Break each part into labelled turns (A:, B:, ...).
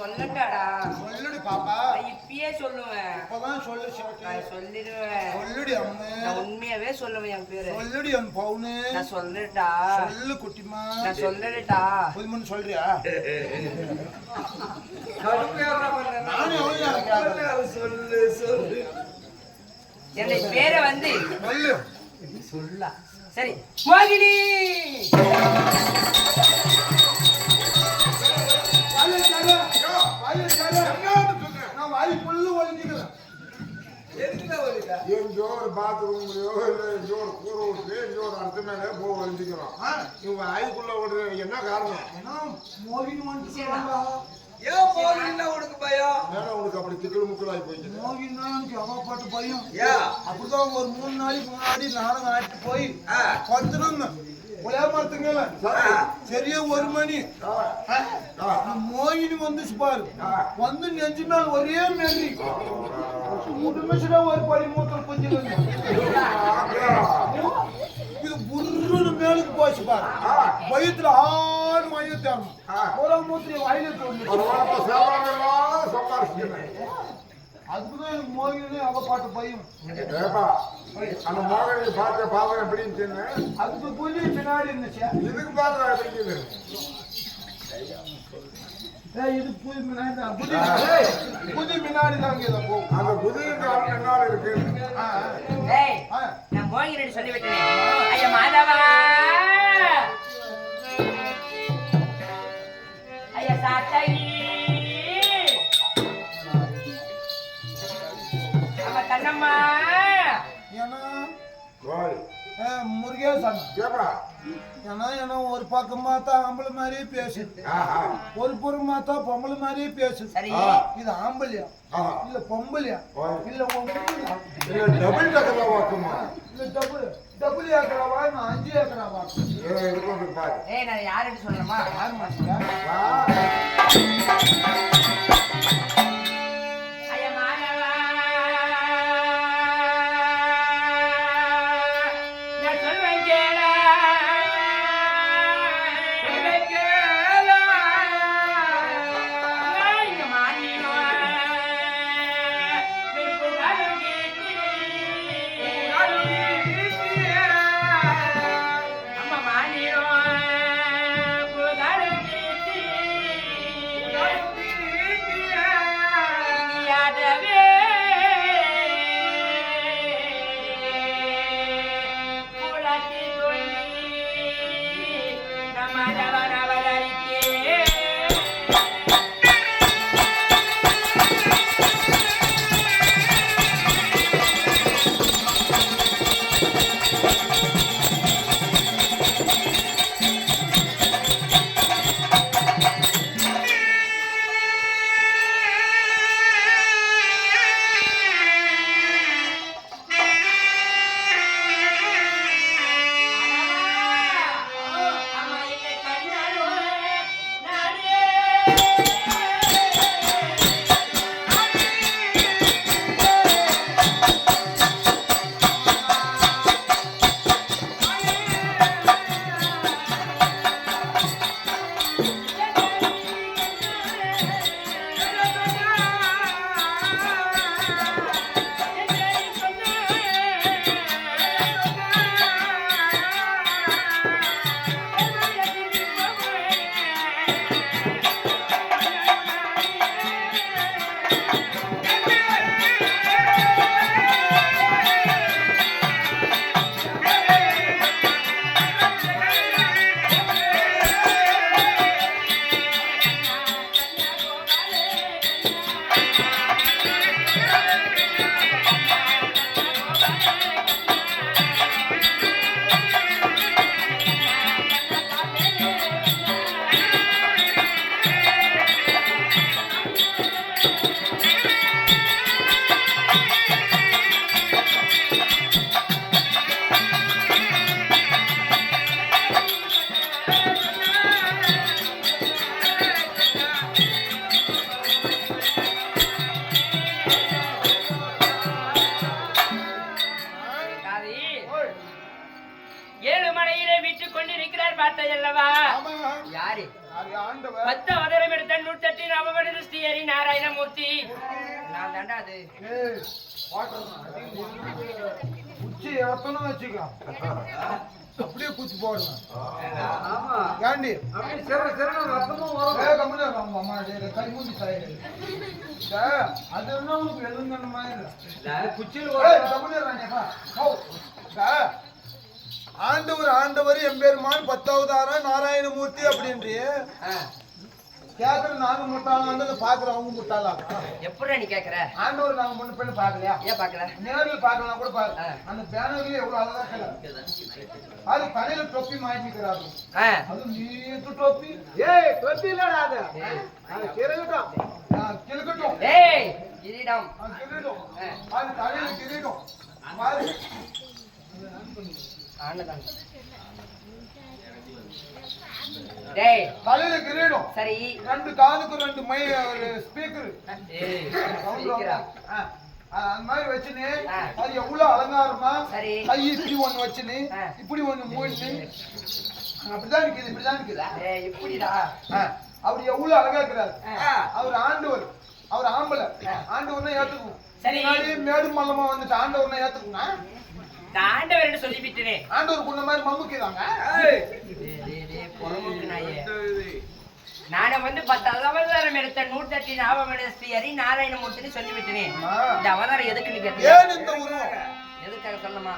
A: சொல்லட்டாடா.
B: சொல்லுடி பாப்பா.
A: இப்பயே சொல்லுவேன்.
B: இப்பதான் சொல்லு சேட்டு.
A: நான் சொல்லிடுவேன்.
B: சொல்லுடி அம்மு.
A: நான் உண்மையாவே சொல்லுவேன் என் பேரு.
B: சொல்லுடி அன் பவுனு.
A: நான் சொல்லட்டா.
B: சொல்லு குட்டிமா.
A: நான் சொல்லட்டா.
B: புதுமன் சொல்றியா?
C: நானே சொல்லு சொல்லு.
A: என்னை பேரை வந்து
B: சொல்லு.
A: சொல்லா. சரி மோகினி.
C: எங்கோ ஒரு பாத்ரூம்லயோ இல்ல எங்கோ ஒரு கூரை விட்டு எங்கோ ஒரு அடுத்த மேலே போக ஒழிஞ்சுக்கிறோம். இவங்க ஆய்க்குள்ள விடுற என்ன காரணம்?
B: மோகினி வந்து
D: ஏன் மோகினா உனக்கு பயம்?
C: ஏன்னா உனக்கு அப்படி திக்கல் முக்கலாகி போயிடுச்சு.
B: மோகினா எனக்கு அவப்பாட்டு பயம்.
D: ஏன்?
B: அப்படிதான் ஒரு 3 நாளைக்கு முன்னாடி நானும் ஆட்டி போய் பத்துனோம் ஒரே மரத்துங்கள சரியா 1 மணி மோகினி வந்துச்சு பாரு. வந்து நெஞ்சு மேல் ஒரே மேலி முடுமிச்சுடா ஒரு படி மூத்தம் கொஞ்சம் இது புருன்னு மேலுக்கு போச்சு பாரு. வயிற்றுல ஆடு மயிறு தேரணும். ஒரு மூத்திரி வாயில தோணும். அதுக்குதான் எனக்கு மோகினே அவ பாட்டு பையன்.
C: அந்த மோகனை பார்த்த பாவம் எப்படி இருந்துச்சுன்னு
B: அதுக்கு புலி பின்னாடி இருந்துச்சு.
C: இதுக்கு பாருங்க எப்படி
B: இது புலி பின்னாடி தான். புலி பின்னாடி தாங்க இதை போகும்.
C: அந்த புதிய என்ன இருக்கு?
A: நான் மோகினி சொல்லிவிட்டேன். ஐயா மாதவா. ஐயா சாத்தாயி. அம்மா தன்னம்மா.
B: ஏன்னா முருகேசன் ஏன்னா ஒரு பக்கம் பார்த்தா ஆம்பளை மாதிரியே பேசு, ஒரு புறம் பார்த்தா பொம்பளை மாதிரியே பேசு. இது ஆம்பளையா இல்ல பொம்பளையா இல்ல
C: டபுள் டக்கர்ல வாக்குமா
B: இல்ல டபுள் ஏக்கராவா 5 ஏக்கராவா?
A: நான் யாருன்னு சொல்லணுமா?
B: யாரு மாட்டீங்க?
A: ஸ்ரீஹரி நாராயணமூர்த்தி நான் தாண்டா அது
B: ஏய், குச்சி எத்தனும் வச்சுக்கோ அப்படியே குச்சி போடுவேன்
D: ஆமா
B: ஏண்டி
D: அப்படி சிறன ரத்தமும் வரும்
B: கம்முனு அம்மா கை மூடி சாயிடு அது என்ன உனக்கு எழுதுன மாதிரி ஆண்டவர் எம்பெருமான் 10வது நாராயணமூர்த்தி அப்படின்றிய கேக்குற நாங்க முட்டாளம் வந்து பாக்குறோம் அவங்க முட்டாளாம்
A: எப்படி நீ கேக்குற
B: ஆண்டவர் நாங்க முன்ன பண்ணி பாக்கலையா
A: ஏன் பாக்கல
B: நேரில் பாக்கலாம் கூட பாரு அந்த பேனர்லயே எவ்வளவு அழகா அது தலையில தொப்பி மாட்டிக்கிறாரு அது நீட்டு தொப்பி
D: ஏய் தொப்பி இல்லடா அது கிரகட்டும்
B: கிழக்கட்டும்
A: ஏய் கிரீடம்
B: கிரீடம் அது தலையில கிரீடம்
A: ஆனதான் டேய்
B: தலையில கிரீடம்
A: சரி
B: 2 காதுக்கு 2 ஸ்பீக்கர்
A: ஏய் சீக்கிரா
B: அந்த மாதிரி வச்சுனே அது எவ்வளவு அலங்காரமா
A: சரி
B: கை இப்படி ஒண்ணு வச்சுனே இப்படி ஒண்ணு மூடினே அப்படிதான் இருக்குது
A: ஏய் இப்படிடா
B: அவர் எவ்வளவு அழகா இருக்கிறார் அவர் ஆண்டவர் அவர் ஆம்பளை ஆண்டவர்னா ஏத்துக்கணும்
A: சரி
B: மேடு மல்லமா வந்துட்டு ஆண்டவர்னா ஏத்துக்கணும்னா
A: ஆண்டவர்னு சொல்லி விட்டேனே
B: ஆண்டவர் குன்ன மாதிரி மம்முக்கிறாங்க
A: நானே வந்து 10 அவதாரம் எடுத்த 108 அவதாரம் ஸ்ரீஹரி நாராயணமூர்த்தின்னு சொல்லி விட்டேனே இந்த அவதாரம் எதுக்கு நீ கேட்ட
B: ஏன் இந்த உருவம்
A: எதுக்காக சொல்லமா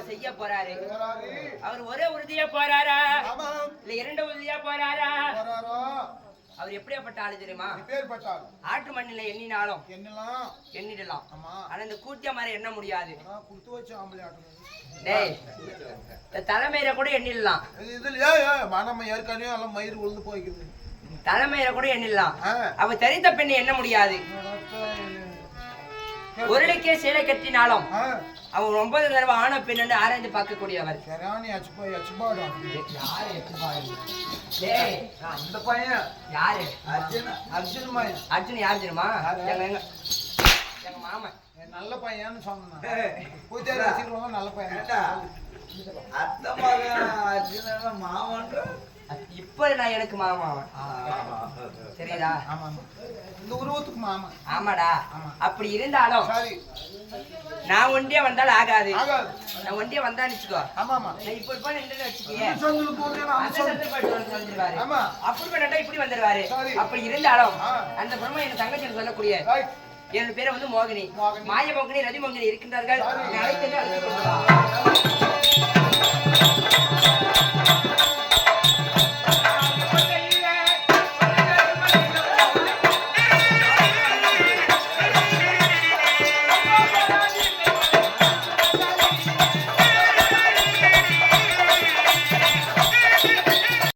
A: செய்ய போறாரு அவர் ஒரே உறுதியா போறாரா இல்ல 2 உறுதியா போறாரா அவர் எப்படியாப்பட்ட ஆளு தெரியுமா ஆற்று மண்ணில எண்ணினாலும் எண்ணிடலாம் ஆனா இந்த கூட்டிய மாதிரி எண்ண முடியாது டேய் தலைமையில கூட எண்ணிடலாம்
B: மயிர் உழுந்து போய்க்குது
A: தலைமையில கூட எண்ணிடலாம் அவ தெரிந்த பெண்ணை எண்ண முடியாது ஒருளுக்கே சேலை கட்டினாலும் அவன் 9 தடவை ஆன பெண்ணு ஆராய்ந்து பார்க்கக்கூடியவர்
D: அந்த பையன்
A: யாரு
B: அர்ஜுன்
A: யாரு தெரியுமா எங்க மாமன்
B: நல்ல பையன்னு சொன்னேன் நல்ல பையன்
D: அத்த மகன் அர்ஜுன் மாமன்ற
A: இப்ப நான் எனக்கு மாமா சரியா
B: இந்த உருவத்துக்கு மாமா
A: ஆமாடா அப்படி இருந்தாலும் நான் ஒண்டியா வந்தாலும் ஆகாது நான் ஒண்டியா வந்தா நிச்சுக்கோ இப்ப இப்ப அப்படி பண்ணா இப்படி வந்துருவாரு அப்படி இருந்தாலும் அந்த பிரம்ம என் தங்கச்சி சொல்லக்கூடிய என் பேரை வந்து மோகினி மாய மோகினி ரதி மோகினி இருக்கின்றார்கள் அழைத்து